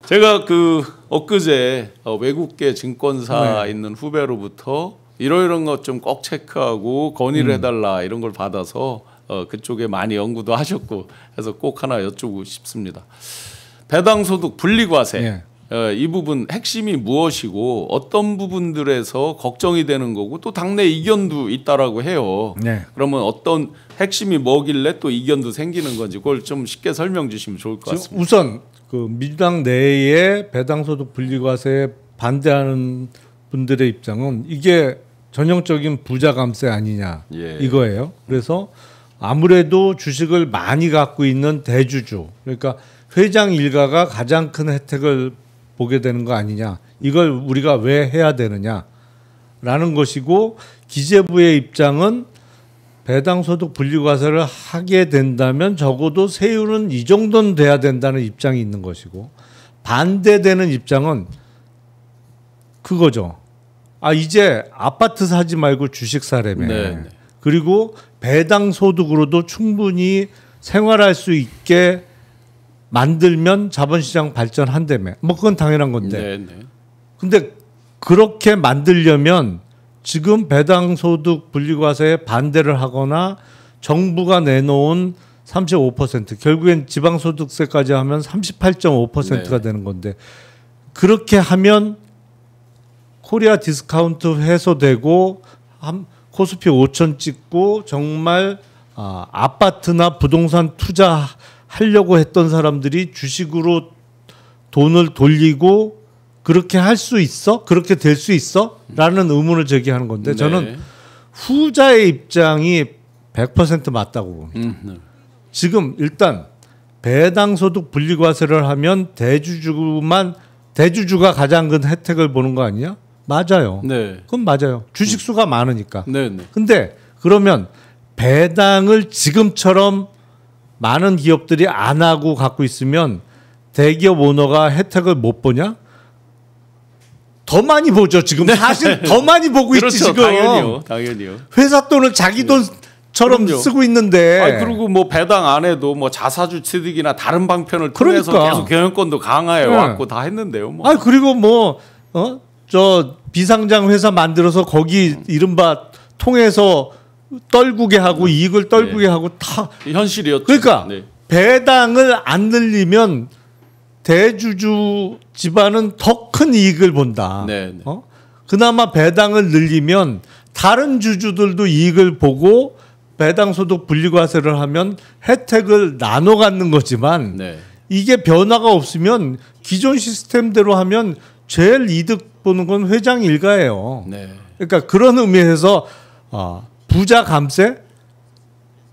제가 그 엊그제 외국계 증권사 있는 후배로부터 이런 것 좀 꼭 체크하고 건의를 해달라 이런 걸 받아서 그쪽에 많이 연구도 하셨고 해서 꼭 하나 여쭈고 싶습니다. 배당소득 분리과세 이 부분 핵심이 무엇이고 어떤 부분들에서 걱정이 되는 거고 또 당내 이견도 있다라고 해요. 그러면 어떤 핵심이 뭐길래 또 이견도 생기는 건지 그걸 좀 쉽게 설명 주시면 좋을 것 같습니다. 우선 그 민주당 내에 배당소득 분리과세에 반대하는 분들의 입장은 이게 전형적인 부자 감세 아니냐 이거예요. 그래서 아무래도 주식을 많이 갖고 있는 대주주, 그러니까 회장 일가가 가장 큰 혜택을 보게 되는 거 아니냐, 이걸 우리가 왜 해야 되느냐라는 것이고, 기재부의 입장은 배당소득 분리과세를 하게 된다면 적어도 세율은 이 정도는 돼야 된다는 입장이 있는 것이고, 반대되는 입장은 그거죠. 이제 아파트 사지 말고 주식 사려면 그리고 배당소득으로도 충분히 생활할 수 있게 만들면 자본시장 발전한다며. 뭐 그건 당연한 건데. 근데 그렇게 만들려면 지금 배당소득 분리과세에 반대를 하거나 정부가 내놓은 35% 결국엔 지방소득세까지 하면 38.5%가 되는 건데, 그렇게 하면 코리아 디스카운트 해소되고 코스피 5천 찍고 정말 아파트나 부동산 투자하려고 했던 사람들이 주식으로 돈을 돌리고 그렇게 할 수 있어? 그렇게 될 수 있어? 라는 의문을 제기하는 건데, 저는 후자의 입장이 100% 맞다고 봅니다. 지금 일단 배당소득 분리과세를 하면 대주주가 가장 큰 혜택을 보는 거 아니냐? 맞아요. 그건 맞아요. 주식수가 많으니까. 근데 그러면 배당을 지금처럼 많은 기업들이 안 하고 갖고 있으면 대기업 오너가 혜택을 못 보냐? 더 많이 보죠. 지금 사실 더 많이 보고 있지 지금. 당연히요. 회사 돈을 자기 돈처럼 쓰고 있는데. 그리고 뭐 배당 안 해도 뭐 자사주 취득이나 다른 방편을 통해서 계속 경영권도 강화해 왔고 다 했는데요. 뭐. 그리고 뭐 저 비상장 회사 만들어서 거기 이른바 통해서 떨구게 하고 이익을 떨구게 하고 다 현실이었죠. 그러니까 배당을 안 늘리면 대주주 집안은 더 큰 이익을 본다. 그나마 배당을 늘리면 다른 주주들도 이익을 보고 배당소득 분리과세를 하면 혜택을 나눠 갖는 거지만 이게 변화가 없으면 기존 시스템대로 하면 제일 이득 보는 건 회장 일가예요. 그러니까 그런 의미에서 부자 감세,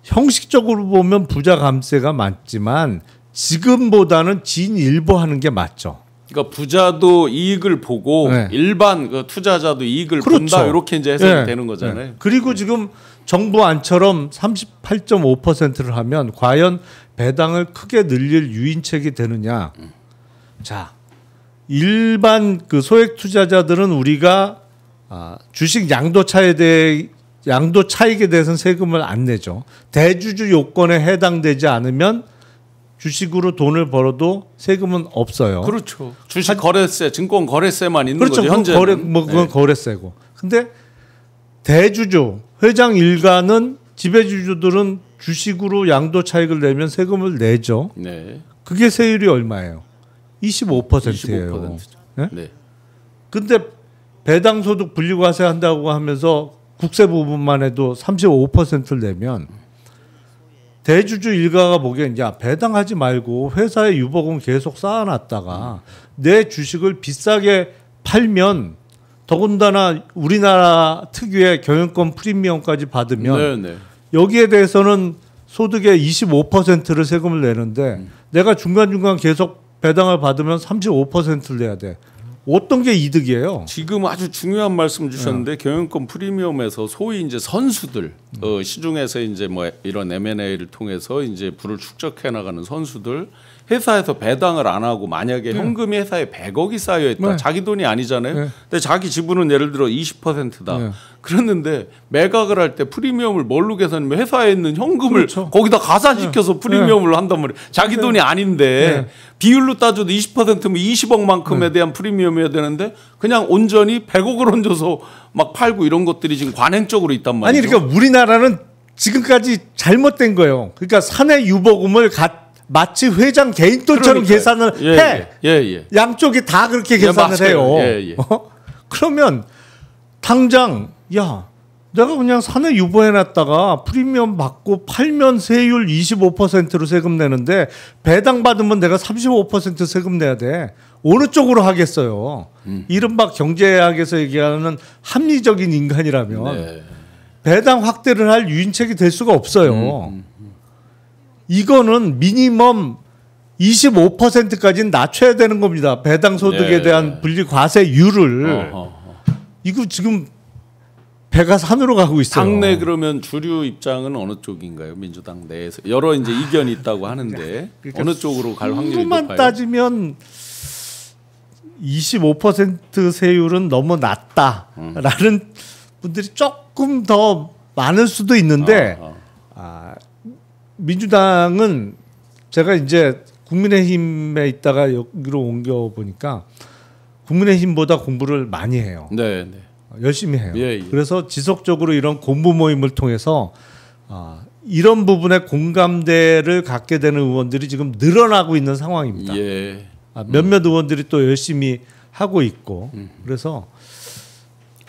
형식적으로 보면 부자 감세가 맞지만 지금보다는 진일보하는 게 맞죠. 그러니까 부자도 이익을 보고 일반 그 투자자도 이익을 본다, 이렇게 이제 해석이 되는 거잖아요. 그리고 지금 정부 안처럼 38.5%를 하면 과연 배당을 크게 늘릴 유인책이 되느냐? 자, 일반 그 소액 투자자들은 우리가 주식 양도 차익에 대해서는 세금을 안 내죠. 대주주 요건에 해당되지 않으면 주식으로 돈을 벌어도 세금은 없어요. 그렇죠. 주식 거래세, 증권 거래세만 있는 거죠. 현재 그건 거래세고. 근데 대주주, 회장 일가는 지배주주들은 주식으로 양도 차익을 내면 세금을 내죠. 그게 세율이 얼마예요? 25%예요. 근데 배당소득 분리과세 한다고 하면서 국세 부분만 해도 35%를 내면 대주주 일가가 보기엔 배당하지 말고 회사에 유보금 계속 쌓아놨다가 내 주식을 비싸게 팔면, 더군다나 우리나라 특유의 경영권 프리미엄까지 받으면 여기에 대해서는 소득의 25%를 세금을 내는데 내가 중간중간 계속 배당을 받으면 35%를 내야 돼. 어떤 게 이득이에요? 지금 아주 중요한 말씀 주셨는데 경영권 프리미엄에서 소위 이제 선수들 시중에서 이제 뭐 이런 M&A를 통해서 이제 부를 축적해 나가는 선수들, 회사에서 배당을 안 하고 만약에 현금이 회사에 100억이 쌓여 있다. 자기 돈이 아니잖아요. 근데 자기 지분은 예를 들어 20%다. 그랬는데 매각을 할 때 프리미엄을 뭘로 계산하면 회사에 있는 현금을 거기다 가산시켜서 프리미엄을 한단 말이에요. 자기 돈이 아닌데 비율로 따져도 20%면 20억만큼에 대한 프리미엄이어야 되는데 그냥 온전히 100억을 얹어서 막 팔고 이런 것들이 지금 관행적으로 있단 말이죠. 아니 그러니까 우리나라는 지금까지 잘못된 거예요. 그러니까 사내 유보금을 마치 회장 개인 돈처럼 계산을 해. 양쪽이 다 그렇게 계산을 해요. 그러면 당장 야 내가 그냥 사내 유보해놨다가 프리미엄 받고 팔면 세율 25%로 세금 내는데 배당 받으면 내가 35% 세금 내야 돼. 어느 쪽으로 하겠어요. 이른바 경제학에서 얘기하는 합리적인 인간이라면 배당 확대를 할 유인책이 될 수가 없어요. 이거는 미니멈 25%까지는 낮춰야 되는 겁니다. 배당 소득에 대한 분리 과세율을. 이거 지금 배가 산으로 가고 있어요. 당내 그러면 주류 입장은 어느 쪽인가요? 민주당 내에서 여러 이제 이견이 있다고 하는데 그러니까 어느 쪽으로 갈 확률이 높아요? 수만 따지면 25% 세율은 너무 낮다라는 분들이 조금 더 많을 수도 있는데 민주당은 제가 이제 국민의힘에 있다가 여기로 옮겨 보니까 국민의힘보다 공부를 많이 해요. 네. 열심히 해요. 그래서 지속적으로 이런 공부 모임을 통해서 이런 부분에 공감대를 갖게 되는 의원들이 지금 늘어나고 있는 상황입니다. 몇몇 의원들이 또 열심히 하고 있고 그래서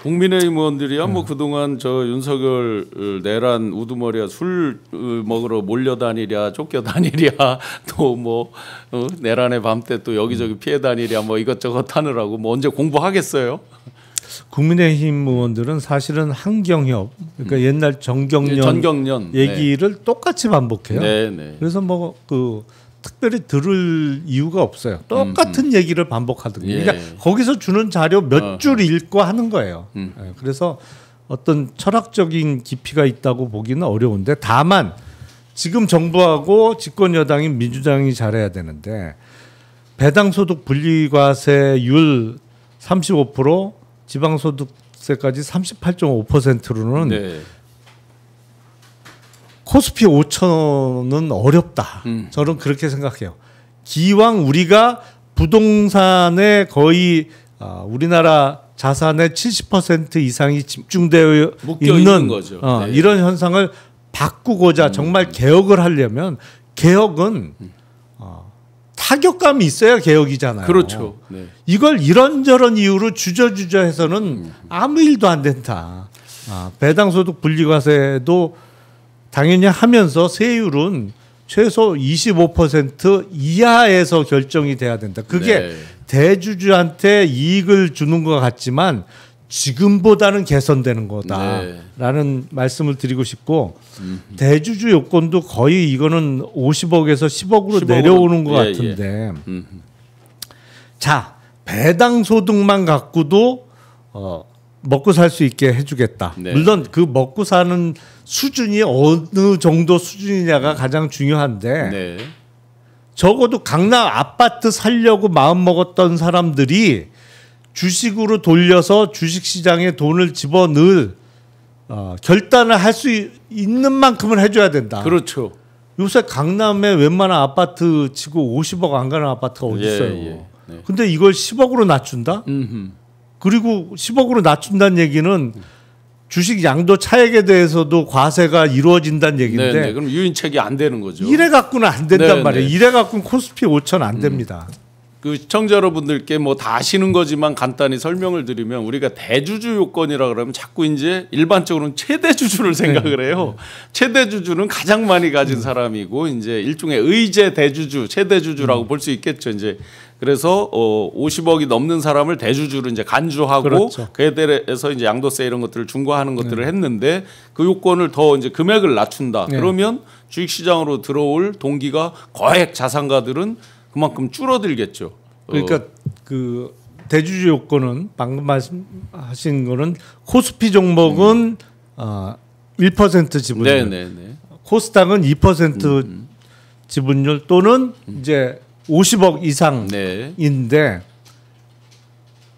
국민의힘 의원들이야 뭐 그동안 저 윤석열 내란 우두머리야 술 먹으러 몰려다니랴 쫓겨다니랴 또 뭐 내란의 밤 때 또 여기저기 피해 다니랴 뭐 이것저것 하느라고 뭐 언제 공부하겠어요? 국민의힘 의원들은 사실은 한경협 그러니까 옛날 전경련 얘기를 똑같이 반복해요. 그래서 뭐 그 특별히 들을 이유가 없어요. 똑같은 얘기를 반복하거든요. 그러니까 거기서 주는 자료 몇 줄 읽고 하는 거예요. 그래서 어떤 철학적인 깊이가 있다고 보기는 어려운데 다만 지금 정부하고 집권 여당인 민주당이 잘해야 되는데 배당소득 분리과세율 35% 지방소득세까지 38.5%로는 코스피 5천은 어렵다. 저는 그렇게 생각해요. 기왕 우리가 부동산에 거의 우리나라 자산의 70% 이상이 집중되어 있는 거죠. 이런 현상을 바꾸고자 정말 개혁을 하려면 개혁은 타격감이 있어야 개혁이잖아요. 그렇죠. 이걸 이런저런 이유로 주저주저해서는 아무 일도 안 된다. 배당소득 분리과세도 당연히 하면서 세율은 최소 25% 이하에서 결정이 돼야 된다. 그게 대주주한테 이익을 주는 것 같지만 지금보다는 개선되는 거다라는 말씀을 드리고 싶고 대주주 요건도 거의 이거는 50억에서 10억으로 내려오는 것 같은데 자 배당소득만 갖고도 먹고 살 수 있게 해주겠다. 물론 그 먹고 사는 수준이 어느 정도 수준이냐가 가장 중요한데 적어도 강남 아파트 살려고 마음먹었던 사람들이 주식으로 돌려서 주식시장에 돈을 집어넣을 결단을 할 수 있는 만큼은 해줘야 된다. 그렇죠. 요새 강남에 웬만한 아파트 치고 50억 안 가는 아파트가 어디 있어요. 근데 이걸 10억으로 낮춘다? 그리고 10억으로 낮춘다는 얘기는 주식 양도 차익에 대해서도 과세가 이루어진다는 얘기인데 그럼 유인책이 안 되는 거죠. 이래 갖고는 안 된단 말이에요. 이래 갖고는 코스피 5천 안 됩니다. 그 시청자 여러분들께 뭐 다 아시는 거지만 간단히 설명을 드리면 우리가 대주주 요건이라 그러면 자꾸 이제 일반적으로는 최대주주를 생각을 해요. 최대주주는 가장 많이 가진 사람이고 이제 일종의 의제 대주주, 최대주주라고 볼 수 있겠죠. 이제 그래서 50억이 넘는 사람을 대주주로 이제 간주하고 그에 대해서 이제 양도세 이런 것들을 중과하는 것들을 했는데 그 요건을 더 이제 금액을 낮춘다. 그러면 주식시장으로 들어올 동기가 거액 자산가들은 그만큼 줄어들겠죠. 그러니까 그 대주주 요건은 방금 말씀하신 거는 코스피 종목은 1% 지분율, 코스닥은 2% 지분율 또는 이제 50억 이상인데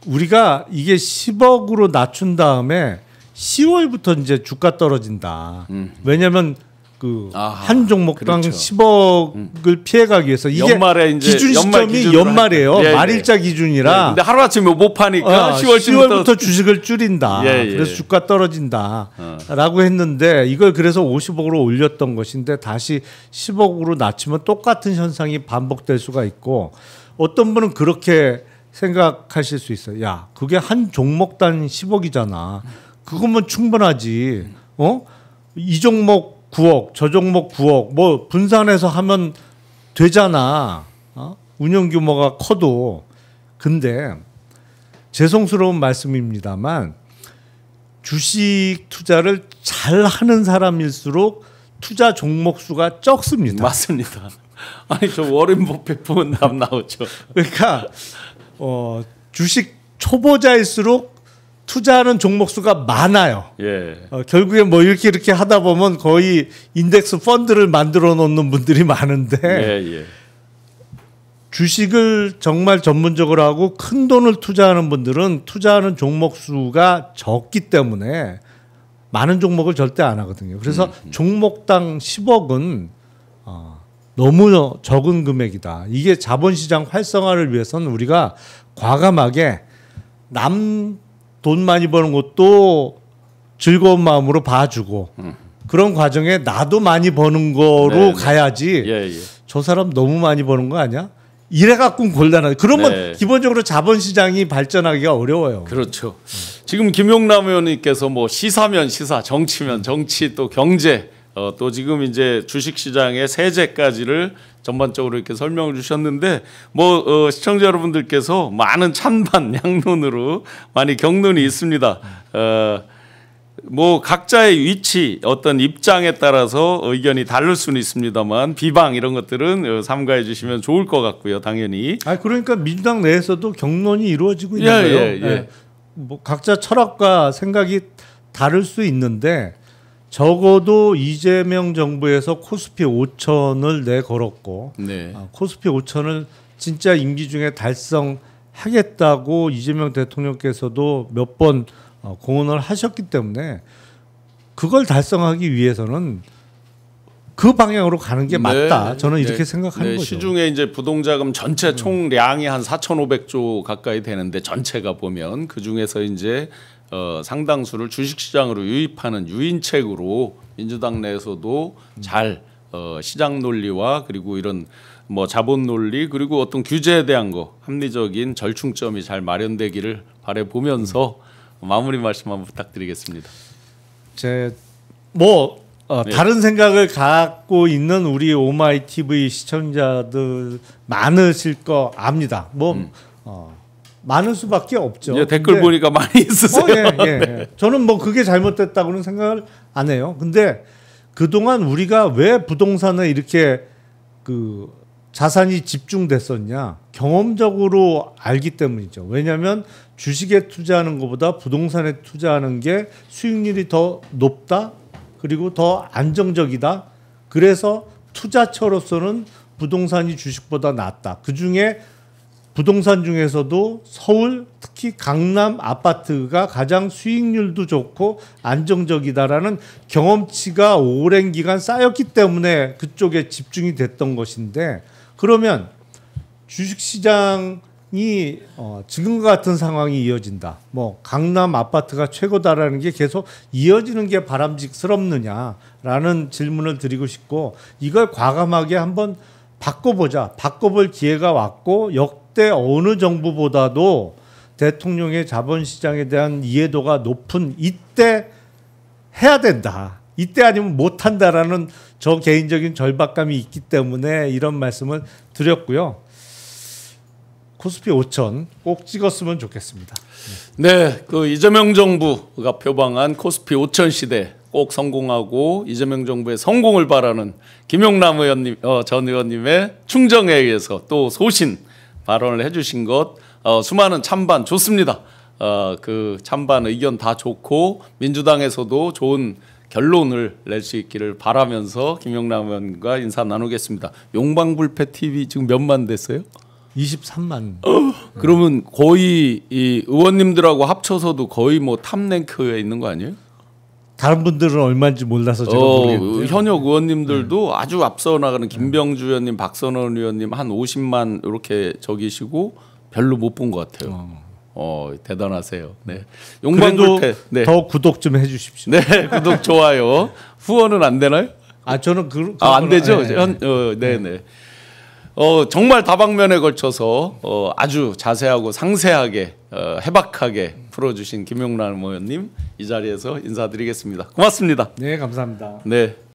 우리가 이게 10억으로 낮춘 다음에 10월부터 이제 주가 떨어진다. 왜냐하면 그 한 종목당 그렇죠. 10억을 피해가기 위해서 이게 연말에 이제 기준 시점이 연말이에요. 예, 말일자 기준이라. 예, 근데 하루아침에 못 파니까 10월부터 주식을 줄인다. 그래서 주가 떨어진다라고 했는데 이걸 그래서 50억으로 올렸던 것인데 다시 10억으로 낮추면 똑같은 현상이 반복될 수가 있고 어떤 분은 그렇게 생각하실 수 있어요. 야, 그게 한 종목당 10억이잖아. 그거면 충분하지. 이 종목 9억, 저 종목 9억, 뭐 분산해서 하면 되잖아. 운영 규모가 커도. 근데 죄송스러운 말씀입니다만 주식 투자를 잘 하는 사람일수록 투자 종목 수가 적습니다. 맞습니다. 아니 저 워렌 버핏 보면 답 나오죠. 그러니까 주식 초보자일수록 투자하는 종목 수가 많아요. 예. 결국에 뭐 이렇게 하다 보면 거의 인덱스 펀드를 만들어 놓는 분들이 많은데 예. 주식을 정말 전문적으로 하고 큰 돈을 투자하는 분들은 투자하는 종목 수가 적기 때문에 많은 종목을 절대 안 하거든요. 그래서 종목당 10억은 너무 적은 금액이다. 이게 자본시장 활성화를 위해서는 우리가 과감하게 남 돈 많이 버는 것도 즐거운 마음으로 봐주고 그런 과정에 나도 많이 버는 거로 가야지. 저 사람 너무 많이 버는 거 아니야? 이래갖고 곤란하다. 그러면 기본적으로 자본시장이 발전하기가 어려워요. 그렇죠. 지금 김용남 의원님께서 뭐 시사면 시사, 정치면 정치, 또 경제, 또 지금 이제 주식시장의 세제까지를 전반적으로 이렇게 설명을 주셨는데 뭐 시청자 여러분들께서 많은 찬반 양론으로 많이 격론이 있습니다. 뭐 각자의 위치 어떤 입장에 따라서 의견이 다를 수는 있습니다만 비방 이런 것들은 삼가해 주시면 좋을 것 같고요. 당연히. 그러니까 민주당 내에서도 격론이 이루어지고 있는 거예요. 뭐 각자 철학과 생각이 다를 수 있는데 적어도 이재명 정부에서 코스피 5천을 내걸었고 코스피 5천을 진짜 임기 중에 달성하겠다고 이재명 대통령께서도 몇 번 공언을 하셨기 때문에 그걸 달성하기 위해서는 그 방향으로 가는 게 맞다. 저는 이렇게 생각하는 거죠. 시중에 이제 부동자금 전체 총량이 한 4,500조 가까이 되는데 전체가 보면 그 중에서 이제 상당수를 주식시장으로 유입하는 유인책으로 민주당 내에서도 잘 시장 논리와 그리고 이런 뭐 자본 논리 그리고 어떤 규제에 대한 거 합리적인 절충점이 잘 마련되기를 바라보면서 마무리 말씀 한번 부탁드리겠습니다. 다른 생각을 갖고 있는 우리 오마이 TV 시청자들 많으실 거 압니다. 많을 수밖에 없죠. 댓글 보니까 많이 있으세요. 저는 뭐 그게 잘못됐다고는 생각을 안 해요. 근데 그동안 우리가 왜 부동산에 이렇게 그 자산이 집중됐었냐? 경험적으로 알기 때문이죠. 왜냐하면 주식에 투자하는 것보다 부동산에 투자하는 게 수익률이 더 높다. 그리고 더 안정적이다. 그래서 투자처로서는 부동산이 주식보다 낫다. 그중에 부동산 중에서도 서울 특히 강남 아파트가 가장 수익률도 좋고 안정적이다라는 경험치가 오랜 기간 쌓였기 때문에 그쪽에 집중이 됐던 것인데 그러면 주식시장이 지금과 같은 상황이 이어진다. 뭐 강남 아파트가 최고다라는 게 계속 이어지는 게 바람직스럽느냐라는 질문을 드리고 싶고 이걸 과감하게 한번 바꿔보자. 바꿔볼 기회가 왔고 역대 어느 정부보다도 대통령의 자본시장에 대한 이해도가 높은 이때 해야 된다. 이때 아니면 못한다라는 저 개인적인 절박감이 있기 때문에 이런 말씀을 드렸고요. 코스피 5천 꼭 찍었으면 좋겠습니다. 네, 그 이재명 정부가 표방한 코스피 5천 시대 꼭 성공하고 이재명 정부의 성공을 바라는 김용남 의원님, 전 의원님의 충정에 의해서 또 소신 발언을 해주신 것 수많은 찬반 좋습니다. 그 찬반 의견 다 좋고 민주당에서도 좋은 결론을 낼 수 있기를 바라면서 김용남 의원과 인사 나누겠습니다. 용방불패 TV 지금 몇만 됐어요? 23만. 그러면 거의 이 의원님들하고 합쳐서도 거의 뭐 탑랭크에 있는 거 아니에요? 다른 분들은 얼마인지 몰라서 제가 모르겠는데 현역 의원님들도 아주 앞서 나가는 김병주 의원님, 박선원 의원님 한 50만 이렇게 적이시고 별로 못 본 것 같아요. 대단하세요. 네. 용방불패. 네. 더 구독 좀 해주십시오. 네, 구독 좋아요. 후원은 안 되나요? 저는 안 되죠. 네. 정말 다방면에 걸쳐서 아주 자세하고 상세하게 해박하게 풀어주신 김용남 의원님 이 자리에서 인사드리겠습니다. 고맙습니다. 네, 감사합니다. 네.